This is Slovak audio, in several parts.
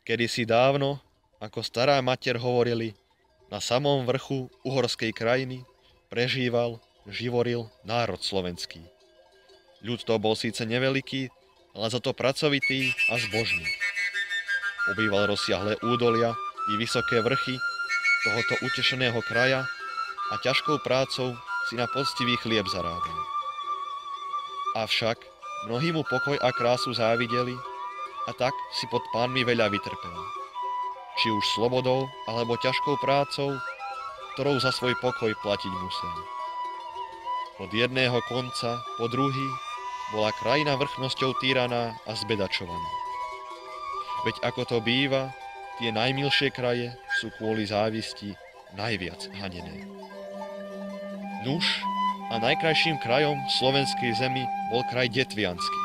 Kedysi dávno, ako stará mater hovorili, na samom vrchu uhorskej krajiny prežíval, živoril národ slovenský. Ľud to bol síce neveliký, ale za to pracovitý a zbožný. Obýval rozsiahle údolia i vysoké vrchy tohoto utešeného kraja a ťažkou prácou si na poctivý chlieb zarábal. Avšak mnohí mu pokoj a krásu závideli a tak si pod pánmi veľa vytrpel. Či už slobodou alebo ťažkou prácou, ktorou za svoj pokoj platiť musel. Od jedného konca po druhý bola krajina vrchnosťou týraná a zbedačovaná. Veď ako to býva, tie najmilšie kraje sú kvôli závisti najviac hanené. Nuž a najkrajším krajom slovenskej zemi bol kraj Detviansky.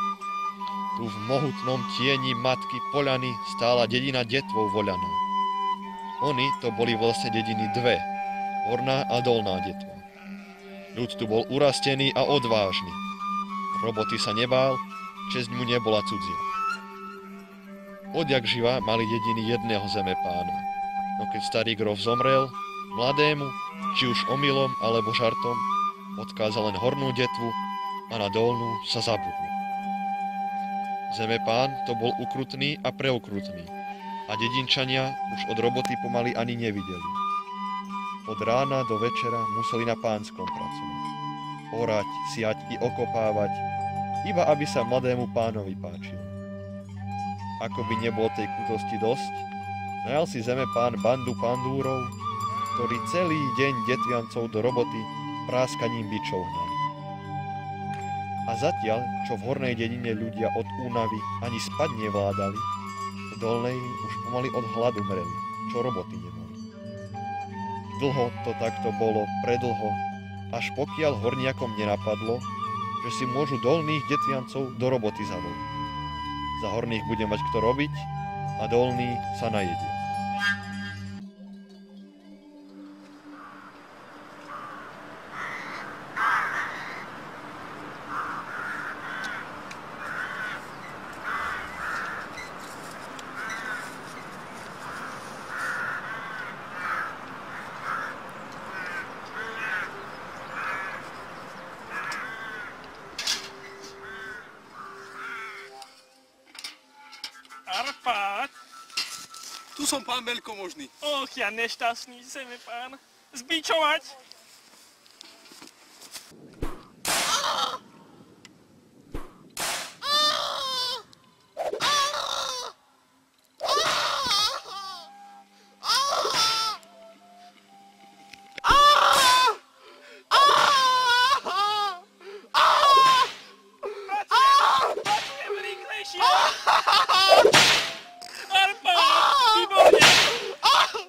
Tu v mohutnom tieni matky Poľany stála dedina Detvov Voľaná. Oni to boli vlastne dediny dve, Horná a Dolná Detva. Ľud tu bol urastený a odvážny. Roboty sa nebál, česť mu nebola cudzia. Odjak živa mali dediny jedného zemepána. No keď starý grof zomrel, mladému, či už omylom alebo žartom, odkázal len Hornú Detvu a na Dolnú sa zabudol. Zemepán to bol ukrutný a preukrutný a dedinčania už od roboty pomaly ani nevideli. Od rána do večera museli na pánskom pracovať. Orať, siať i okopávať, iba aby sa mladému pánovi páčilo. Ako by nebolo tej krutosti dosť, najal si zemepán bandu pandúrov, ktorí celý deň Detviancov do roboty práskaním bičov hnali. A zatiaľ, čo v hornej dedine ľudia od únavy ani spať nevládali, v dolnej už pomaly od hladu mreli, čo roboty nemali. Dlho to takto bolo, predlho, až pokiaľ horniakom nenapadlo, že si môžu dolných Detviancov do roboty zavoliť. Za horných bude mať kto robiť a dolný sa najedie. Arpád? Tu som pán veľkomožný. Och, ja nešťastný zemepán. Zbičovať? Pracujem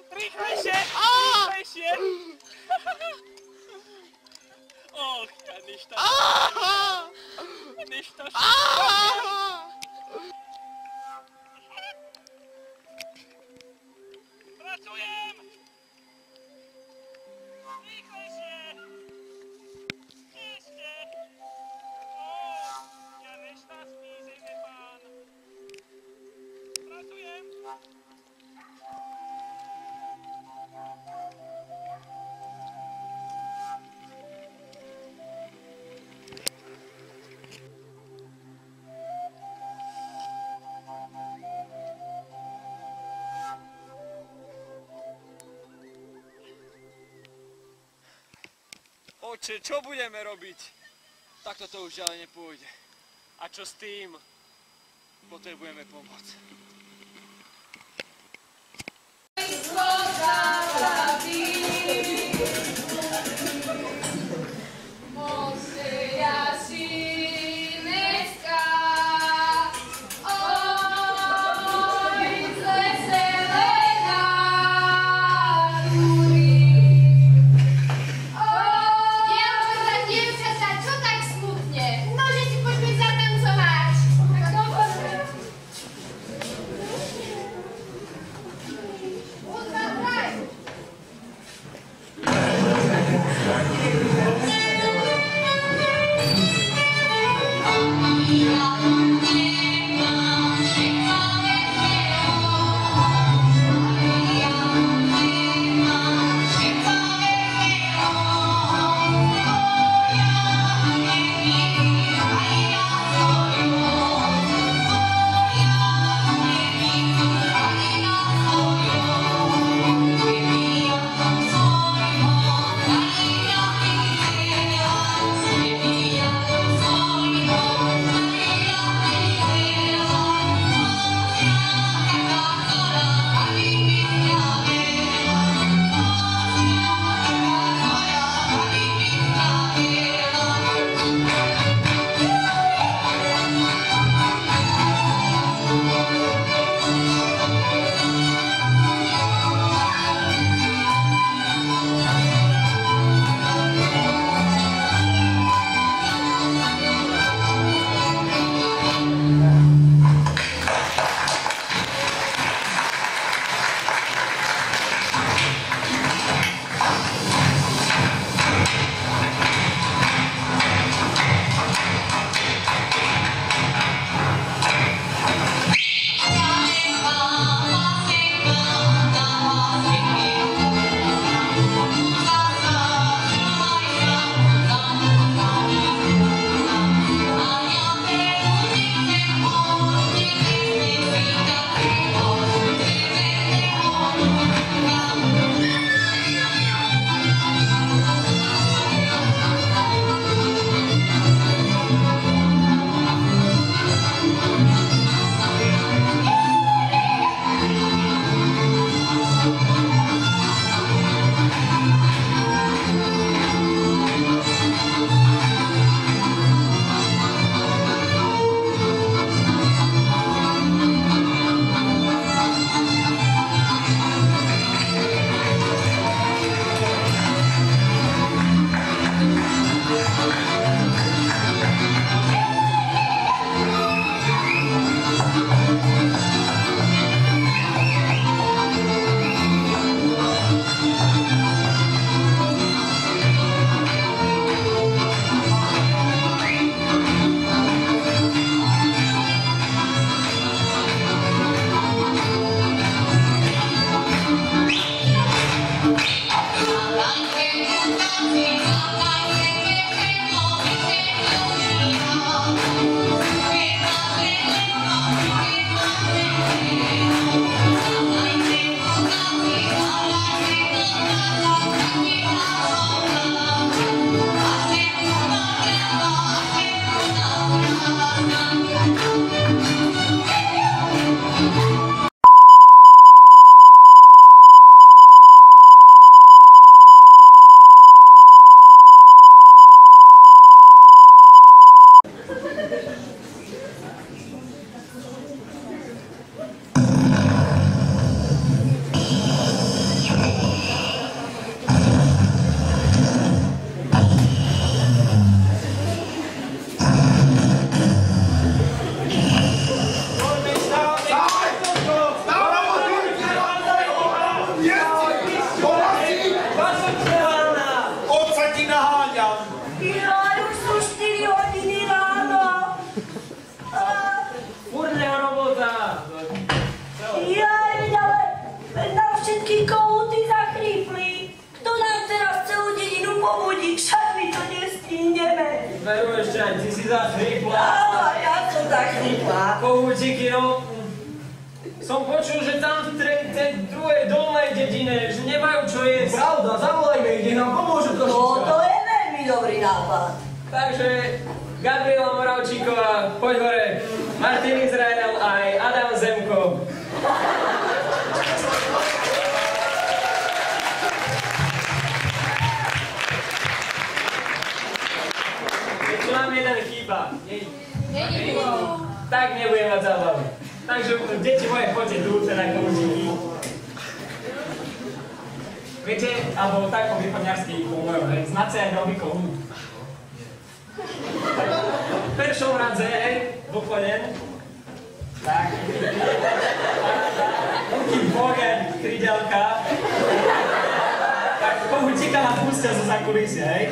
rýchlejšie! Rýchlejšie! Och, ja nešťastný. Pracujem! Rýchlejšie! Ešte! Och, ja nešťastný zemepán. Pracujem! Oče, čo budeme robiť? Takto to už ďalej nepôjde. A čo s tým? Potrebujeme pomoc. však my to nestíneme. Veru ešte aj ty si zachrípla. Áno, ja som zachrípla. Kohútiky, no. Som počul, že tam v tej druhej dolnej dedine, že nemajú čo jesť. Pravda, zavolajme ich, nech nám pomôžu No, trošička. to je veľmi dobrý nápad. Takže Gabriela Moravčíková, poď hore. Martin Izrael aj Adam Zemko. Tu nám jeden chýba. Tak nebudem mať zábavu. Takže deti moje, poďte tu, teda kohútiky. Viete, alebo tak po východňarsky po mojom, hej, znáte aj robí kohút. V prvom radze, hej, doplnen. Tak. Ruky v bohe, krydelka. Tak kohútika ma pustia zo zákulisia, hej.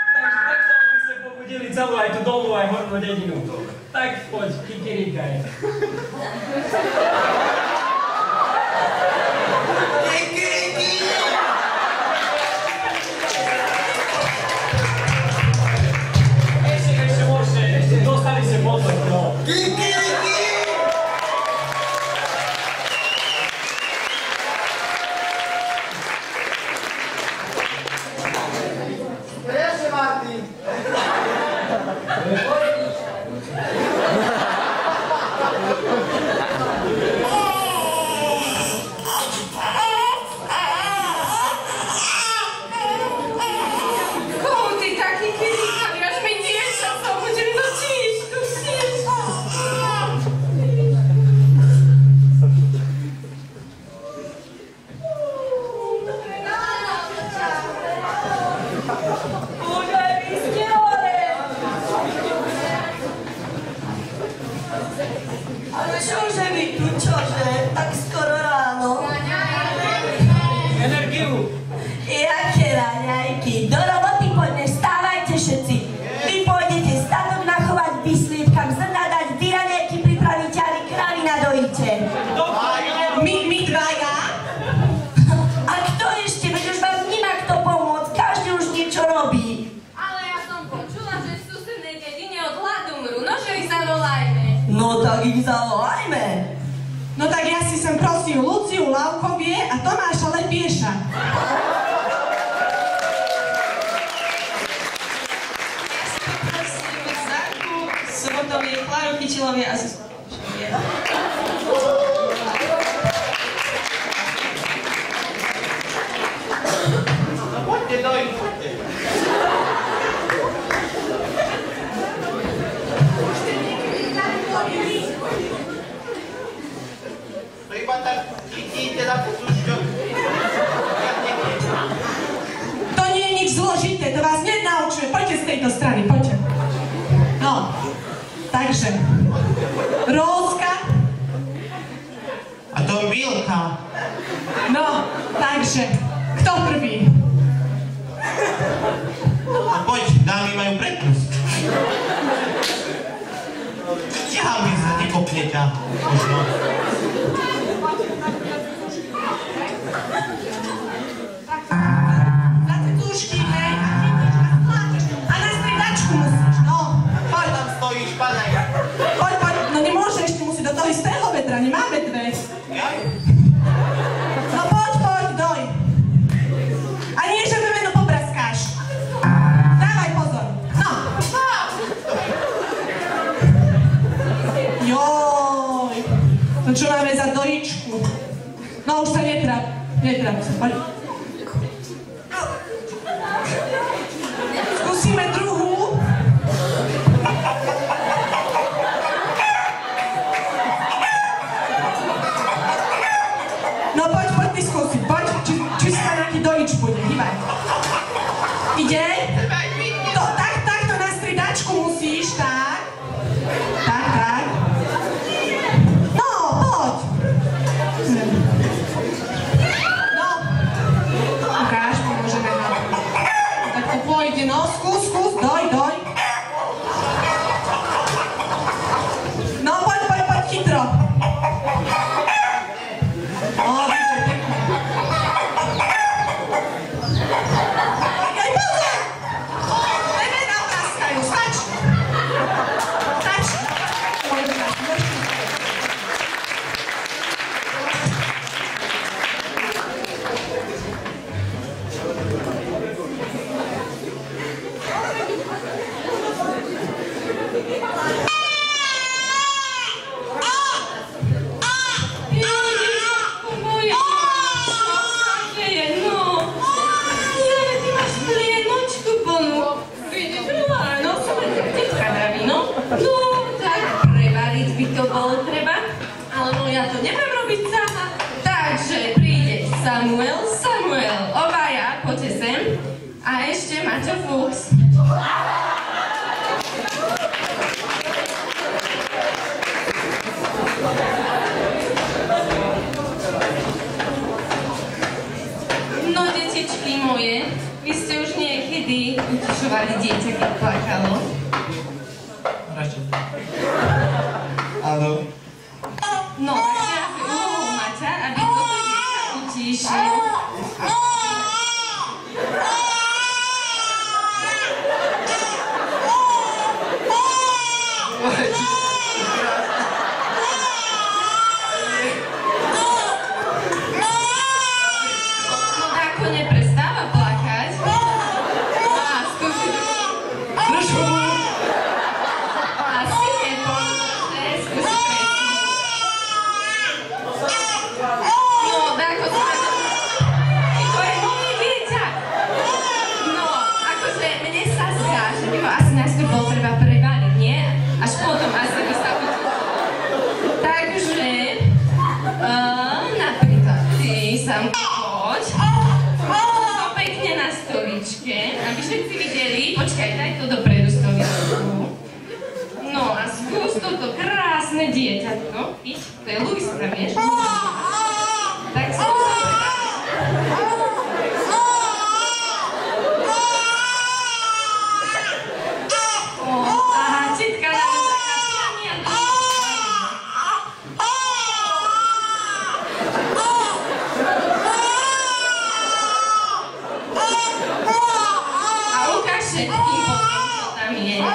Takže takto by ste pobudili celú aj tú dolnú, aj hornú dedinu. Tak poď, kikirikaj. Ešte môžete, ešte dostali ste motor, no. Ešte, Martin. Kohúty taký kýrikali, až mi niečo sa bude do tíšku síška. Už aj vy ste hore. Ale čože vy tu, čože? Tak skoro ráno. Energiu. Jaké raňajky. Do roboty poďme, stávajte všetci. Vy pôjdete statok nachovať vyslívkam, zrna dať, vy raňajky pripravíte a vy krávy nadojíte. My dvaja? A kto ešte? Veď už vám nemá kto pomôcť, každý už niečo robí. Ale ja som počula, že v susednej dedine od hladu mrú, no že ich zavolajme. No tak ich zavolajme. No tak ja si sem prosím Luciu Lavkovie a Tomáša Lepieša. Prosím, Zarku, Sobotovie, Kláru Chytilovie a Zuzku. Poďte dojď, poďte. To iba tak chytíte na pusušťok. To nie je nič zložité, to vás nenaučuje. Poďte z tejto strany, poďte. No, takže, Rózka, A to je Vilka. no, takže, kto prvý? A poď, dámy majú prednosť. Ťahám mi sa, ty kopne ťa. Možno. Za cecúšky, hej, a na striedačku musíš, no, poď, Tam stojíš, pane. poď, no nemôžeš, ty musí do toho istého vedra, nemáme dve. Ja? No poď, doj. A nie, že memeno popraskáš. Dávaj pozor. No. Joj. No čo máme za dojičku? No už sa netráp sa, poď. Skúsime druhú. No poď ty skúsiť, poď, či sa nejaký dojič bude, hýbaj. Ide? To, takto na striedačku musíš, tak. Tak. No, poď. No. Ukáž, pomôžeme nám. Tak to pôjde, no, skús, doj. No, poď, chytro. O, nemám robiť sama. Takže príde Samuel, obaja, poďte sem. A ešte Maťo Fuchs. No, detičky moje, vy ste už niekedy utišovali dieťa, keď plakalo? Áno. No, tak ja si úlohu Maťa, aby toto dieťa utíšil. No, ako neprestáva plakať. A skúsi trošku. Asi nepomôže, skúsi presniť. No, ako sa... To je moje dieťa. No, akože mne sa zdá, že by ho asi najskôr bol treba prevaliť, nie? Až potom asi by sa to... Takže... napríklad ty, Samko, poď. To pekne na stoličke, aby všetci videli. Počkaj, daj to dopredu stoličku. No a skús toto krásne dieťatko. Iď, to je Luiska, vieš? Tak skús to aha, tetka nám zahrá a ukáž všetkým potom, čo tam je. No.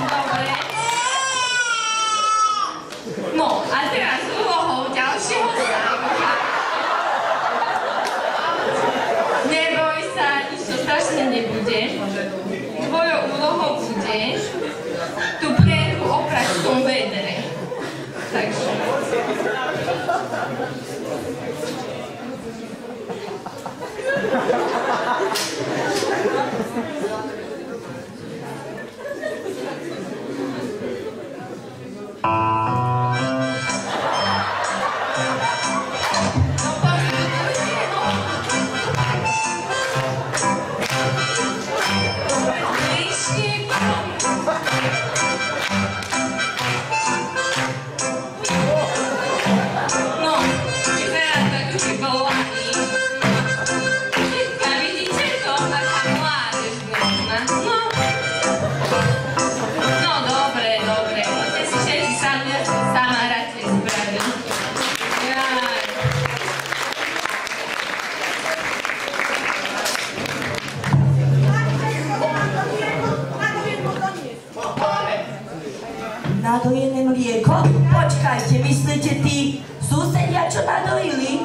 Dobre. No, a teraz úlohou ďalšieho zájomka. Neboj sa, nič to strašne nebude. Tvojou úlohou bude tú prieku oprať v tom vedre. Takže... No, vyzerá to ako keby bola všetka, vidíte to? Taká mládež dnešná. No, dobre, poďte si všetci sama radšej spraviť. Jaj. Nadojené mlieko? Počkajte, myslíte tí susedia, čo nadojili?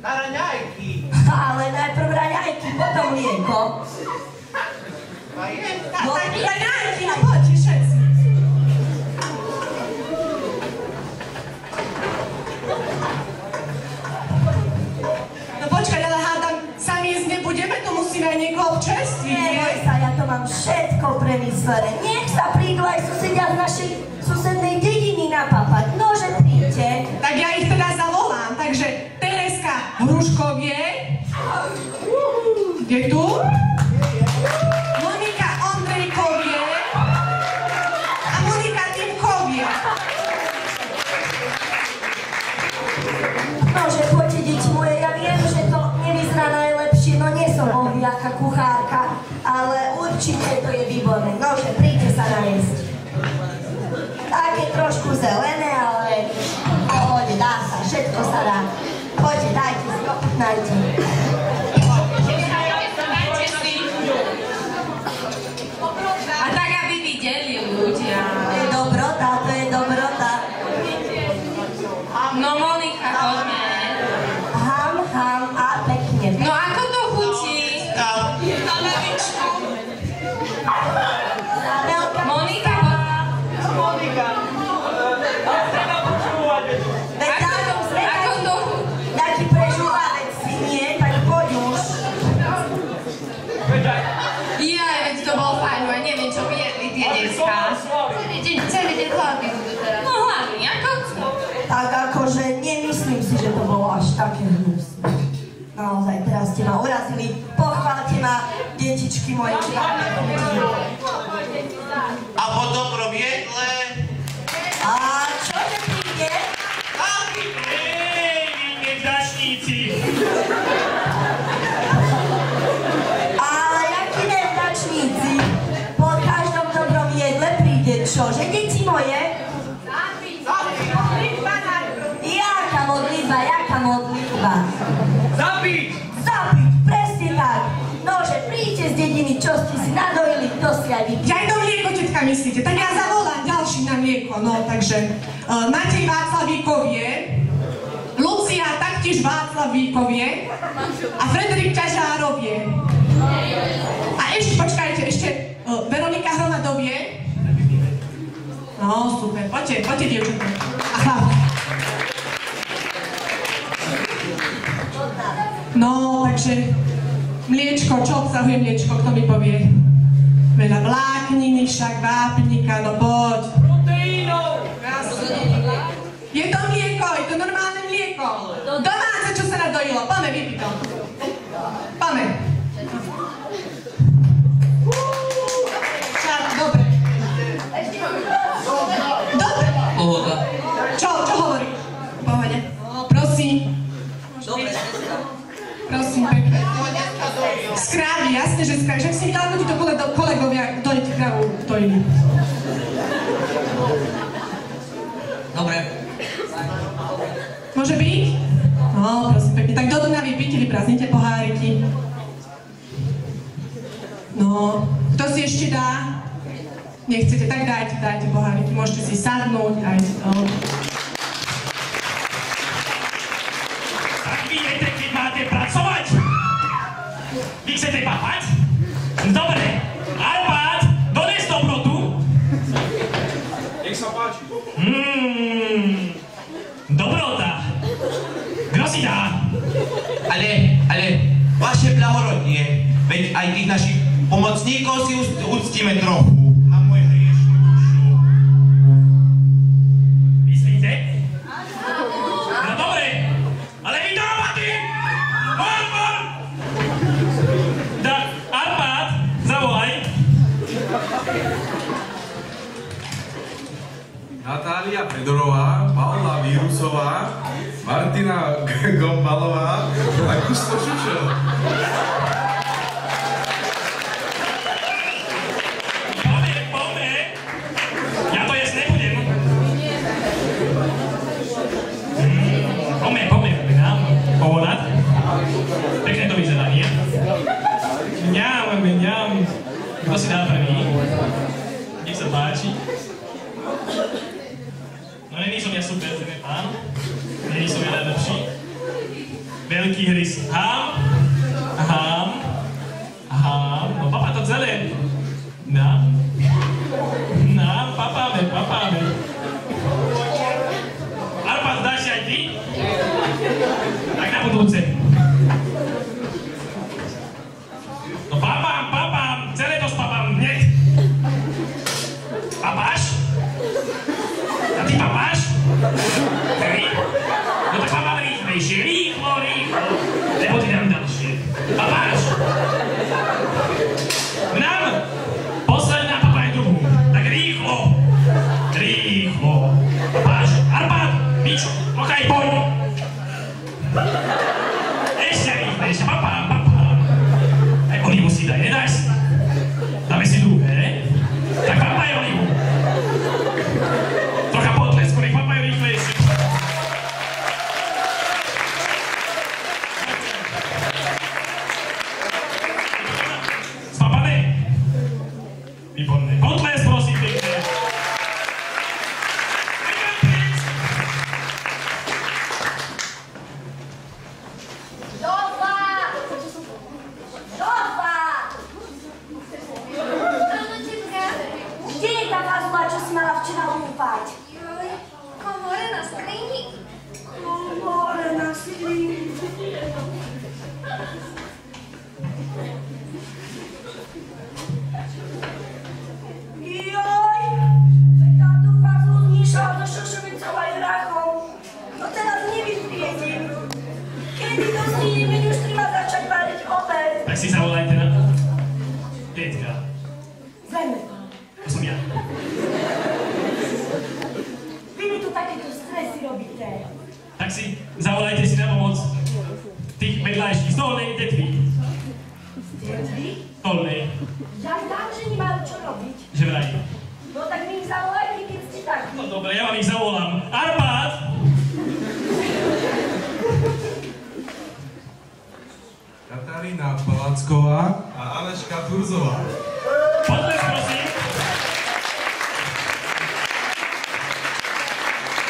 Na raňajky. Ale najprv raňajky, potom mlieko. A je? No, Raňajky, no poďte všetci. No počkaj, ale hádam, sami jesť nebudeme, to musíme aj niekoho občerstviť, nie? neboj sa, ja to mám všetko premyslené. Nech sa prídu aj susedia z našej susednej dediny napapať. Nože príďte. Tak ja ich teda zavolám, takže Tereska Hruškovie. Je tu? Monika Ondrejkovie. A Monika Timkovie. Nože poďte, deti moje, ja viem, že to nevyzerá najlepšie, no nie som ohliaká kuchárka, ale určite to je výborné. Nože, príďte sa najesť. Také trošku zelené, ale poď, dá sa, všetko sa dá. Poďte, dajte si, ochutnajte. Dajte si. A tak, aby videli ľudia. To je dobrota, to je dobrota. No, Monika, poďme. Ham, ham a pekne. No, ako to chutí? Na levičku. Monika, Monika. Treba počúvať. Veď ako to chutí? taký pre také hnusné. Naozaj, teraz ste ma urazili. Pochválte ma, detičky moje, či ja A po dobrom jedle? A čo te príde? Ej, vy nevdačníci! Ale jakí nevdačníci? Po každom dobrom jedle príde čo? Že deti moje? Jaká modlitba? Zabiť! Zabiť, presne tak. Nože, príďte z dediny, čo ste si nadojili, kto si aj vypil. Ja aj to mlieko, tetka, myslíte? Tak ja zavolám ďalší na mlieko, no, takže Matej Václavíkovie, Lucia taktiež Václavíkovie a Frederik Ťažárovie. A ešte, počkajte, ešte Veronika Hromadovie. No, super, poďte, dievčatá. A chlapci. No, takže mliečko, čo obsahuje mliečko, kto mi povie? Veľa vlákniny, však vápnika, no poď. Proteínov! Je to mlieko, je to normálne mlieko. Domáce, čo sa nadojilo, poďme, vypí to. Poďme. Dobre. Dobre. Pohoda. Čo hovorí? Pohode. Prosím. Prosím, pekne. Z krávy, jasne, že z krávy. Však si videla, ako títo kolegovia dojiť krávu dojili. Dobre. Môže byť? No, prosím, pekne. Tak do dna vypíte, vyprázdnite poháriky. No, kto si ešte dá? Nechcete, tak dajte poháriky. Môžete si sadnúť, dajte to. Tak vy viete, keď máte pracovať? Vy chcete papať? Dobre, Arpád, dones dobrotu. Nech sa páči. Dobrota. Kto si dá? Ale, vaše blahorodnie, veď aj tých našich pomocníkov si uctíme trochu na môj hriešný dušu. Myslíte? No dobre, ale vy dávaty! Por! Arpád, zavolaj. Natália Fedorová, Paula Vírusová, Martina Gombalová a Gusto Šušel. Poďme. Ja to jesť nebudem. Poďme nám povodať. Pekne to vyzerá, nie? Mňam. Kto si dá prvý? Nech sa páči. No není som ja super, ten je pán. Není som ja najlepší. Veľký hrys. Hám. No papa to celé. Papáme. Arpád, dáš si aj ty? Tak na budúce. No papám, celé to spapám hneď. Papáš? A ty papáš? Hej? No tak papám rýchlejšie, rýchlo, lebo ty dám ďalšie. Papáš? Nám? Posledná papá je druhú. Tak rýchlo. Papáš? Arpád? Pičo? Okej, poď. Ešte rýchlejšie, papám. Aj olivu si daj, nedáš si? Dáme si druhé. Tak papaj olivu. Trocha potlesku, nech papaj rýchlejšie. Spapané? Výborné. Potles, prosím, pekne. Kde je tá fazula, čo si mala včera umývať? Komore na skrini. Komore na skrini. tetka? Zeme. To som ja. Vy mi tu takéto stresy robíte. Tak si zavolajte si na pomoc tých vedľajších z dolnej detvy. Detvy? Dolnej. Ja dám, že nemajú čo robiť. Že vraj. No tak mi ich zavolajte, keď ste takí. No dobre, ja vám ich zavolám. Arpád! Katarína Palacková a Aneška Turzová. Poďme, prosím.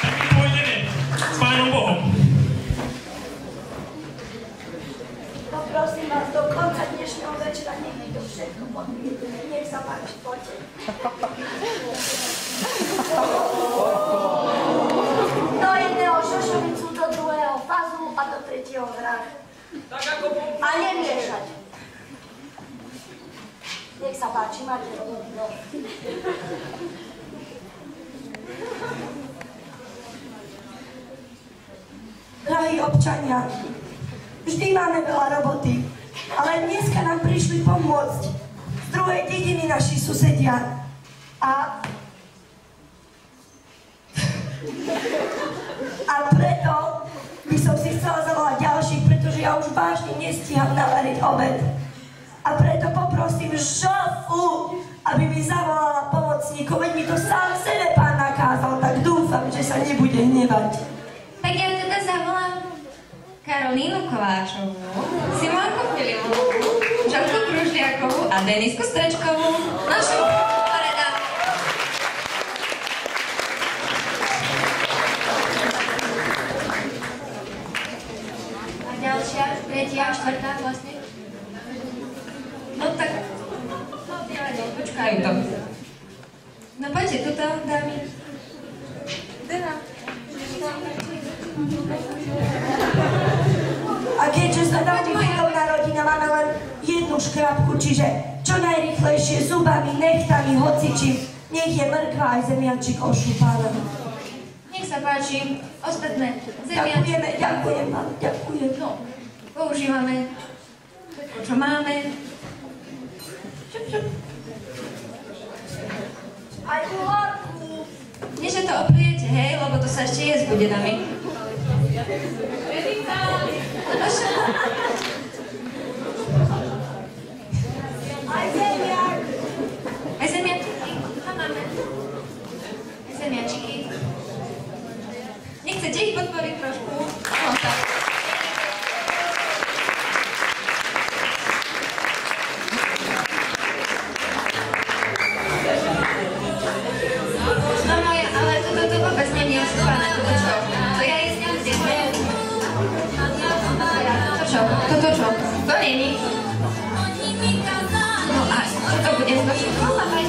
Tak my pôjdeme s Pánom Bohom. Poprosím vás do konca dnešného večera, nech mi to všetko podmiete. Nech sa páči, poďte. Do jedného šošovicu, do druhého fazulu a do tretieho hrách. A nemiešať. Nech sa páči, máte robotu. Drahí občania, vždy máme veľa roboty, ale dneska nám prišli pomôcť z druhej dediny naši susedia. A preto by som si chcela zavolať ďalších, pretože ja už vážne nestíham navariť obed. A preto poprosím Žofu, aby mi zavolala pomocníkov, veď mi to sám sebe pán nakázal, tak dúfam, že sa nebude hnevať. Tak ja teda zavolám Karolínu Kováčovú, Simonku Filipovú, Žanku Kružliakovú a Denisku Strečkovú, našu poreda. A ďalšia, tretia, štvrtá vlastne. No tak, no počkajú to. No poďte tuto, dámy. Dena. A keďže sme veľmi chudobná rodina, máme len jednu škrabku, čiže čo najrýchlejšie zubami, nechtami, hocičím, nech je mrkva aj zemiačik ošúpaná. Nech sa páči, ostatné zemiačky. Ďakujem vám, ďakujem. No, používame všetko, čo máme. Šup. Aj kulárku. Nie, že to opriete, hej, lebo to sa ešte jesť bude, dámy. Aj zemiak. Aj zemiačky. A máme. Aj zemiačky. Nechcete ich podporiť trošku? No, tak. No moje, ale toto vôbec nie je osúvané, toto čo? To ja jesť nebudem. Toto čo? To není. No a čo to bude s našou kolabať?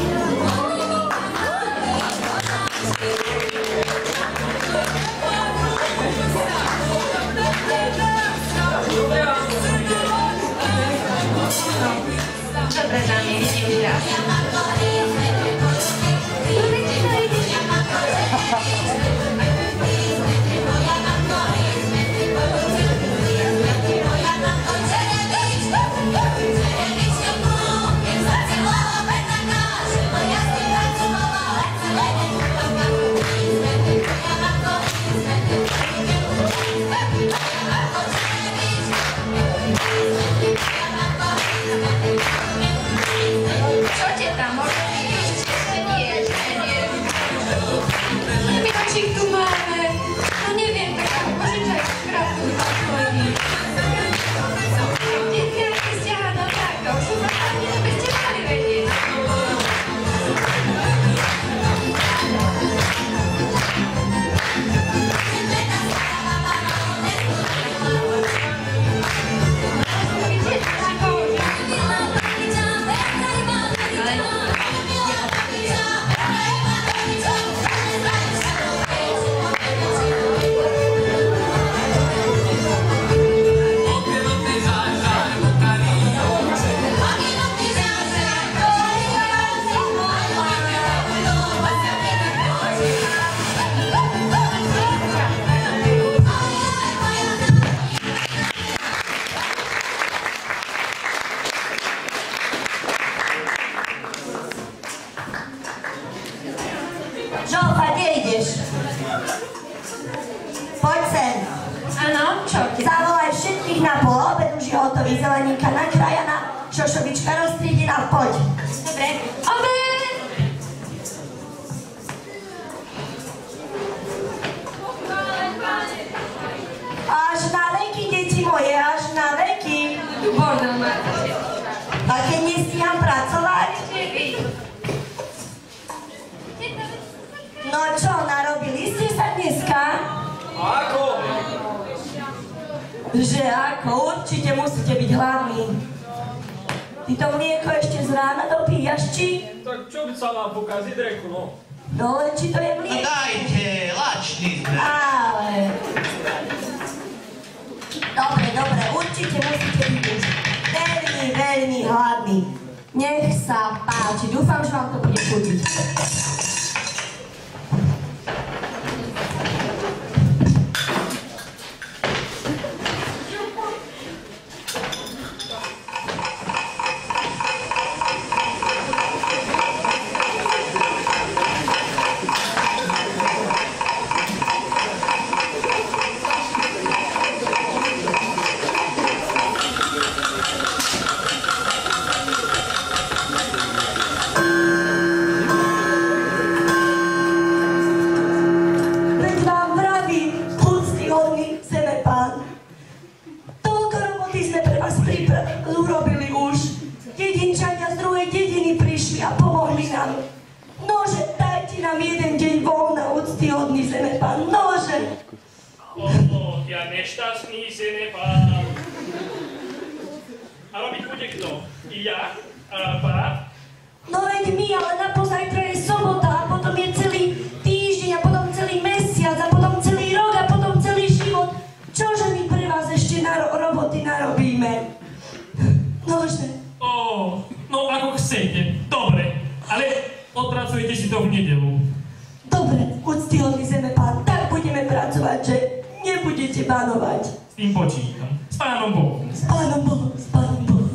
Dobre, dámy, vidím už raz. Čo ti tam môže ísť? Žolfa, kde ideš? Poď sem. Áno, čo ti? Zavolaj všetkých na poloobed, už je hotový, zeleníka nakrájaná, šošovička roztriedená, poď. Dobre. Obed! Až na veky, deti moje, až na veky. Tu bordel máte. A keď nestíham pracovať? No čo, narobili ste sa dneska? Ako? Že ako? Určite musíte byť hladní. Ty to mlieko ešte z rána dopíjaš, či? Tak čo by sa vám pokaziť, reku, no? No len či to je No mlieko? dajte, lační sme. Ale... Dobre, určite musíte byť už veľmi, veľmi hladní. Nech sa páči, dúfam, že vám to bude chutiť. Ja nešťastný Zemepán. A robiť bude kto? I ja? A pár? No veď my, ale na pozajtra je sobota a potom je celý týždeň a potom celý mesiac a potom celý rok a potom celý život. Čože my pre vás ešte roboty narobíme? Nože. No ako chcete. Dobre. Ale odpracujete si to v nedelu. Dobre, úctyhodný Zemepán, tak budeme pracovať, že nebudete banovať. S tým počítam. S Pánom Bohom. S Pánom Bohom, s Pánom Bohom.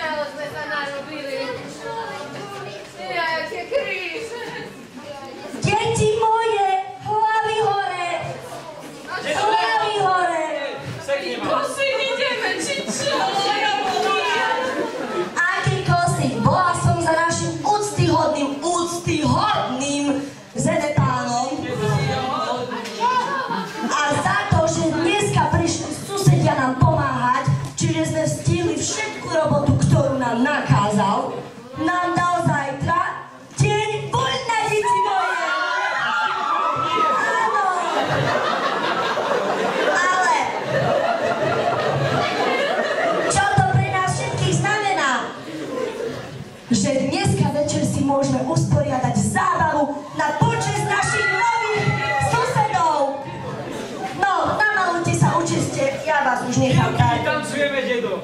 Ale sme sa narobili. Jaké kríže. Deti moje, hlavy hore. Hlavy hore. Kosiť ideme, či čo? Aký kosiť? Bola som za našim úctyhodným Zemepánom. A za to, že dneska prišli susedia nám pomáhať, čiže sme stihli všetku robotu, ktorú nám nakázal, nám dal zajtra deň voľna, deti moje. Áno. Ale čo to pre nás všetkých znamená? Že dneska večer si môžeme usporiadať zábavu na počesť našich nových susedov. No, namalujte sa, učiste, ja vás už nechám tak. Tancujeme, dedo.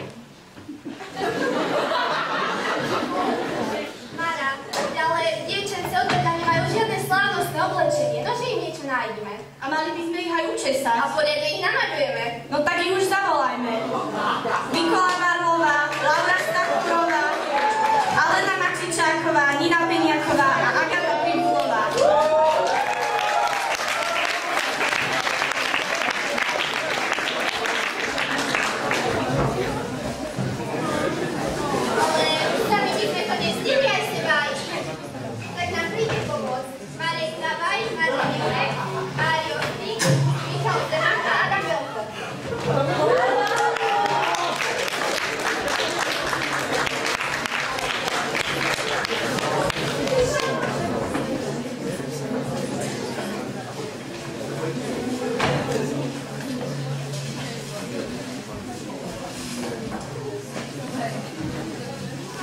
Mara, ale dievčence od veka nemajú žiadne slávnostné oblečenie, no že im niečo nájdeme. A mali by sme ich aj učesať. A poriadne ich namaľujeme. No tak ich už zavolajme. Nikola Marlová, Laura Stachurová, Alena Maxičáková, Nina Peniaková a Agata Pribulová. Ale sami by sme to nestihli aj se báť. Tak nám príde pomôcť. Marek Zavaj, Martin Jurek, Mário Stík, Michal Zeman a Adam Belko.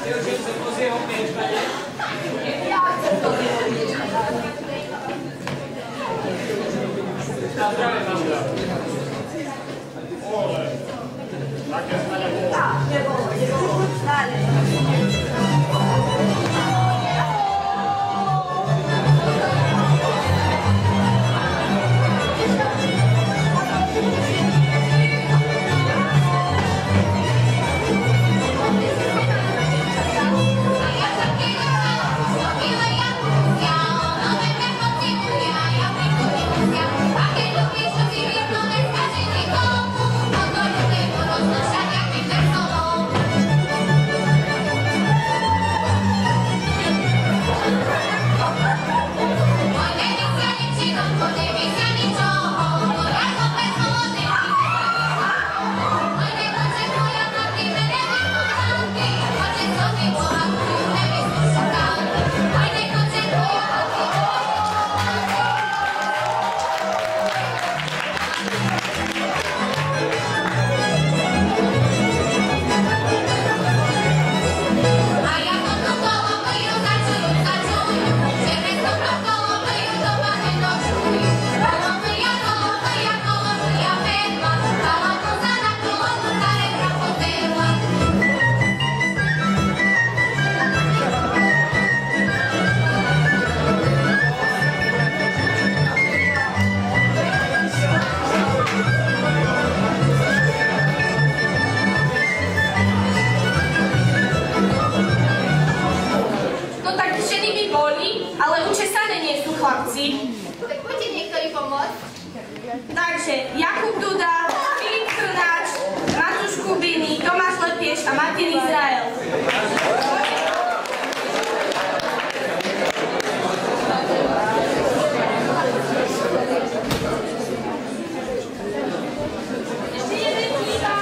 Dievčence, pozrie ho miečka, nie? Ja chcem to vyrobiť. Na zdravie, na zdravie. Nebolo, stále. pomôcť? Takže Jakub Duda, Filip Krnáč, Matúš Kubiny, Tomáš Lepieš a Martin Izrael. Ešte jeden chýba.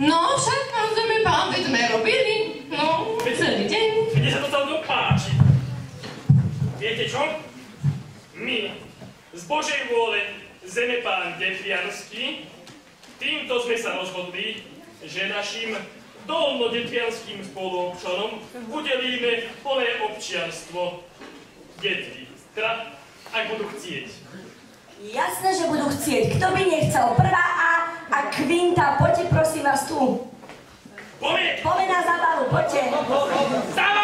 No, však naozaj pán, veď sme robili. No, celý deň. Mne sa to celkom páči. Viete čo? My, z Božej vôle, zemepán Detviansky, týmto sme sa rozhodli, že našim dolnodetvianským spoluobčanom udelíme plné občianstvo Detvy. Teda, ak budú chcieť. Jasné, že budú chcieť. Kto by nechcel? Prvá a Kvinta, poďte prosím vás tu. Poďme! Poďme na zábavu, poďte. Zábavu!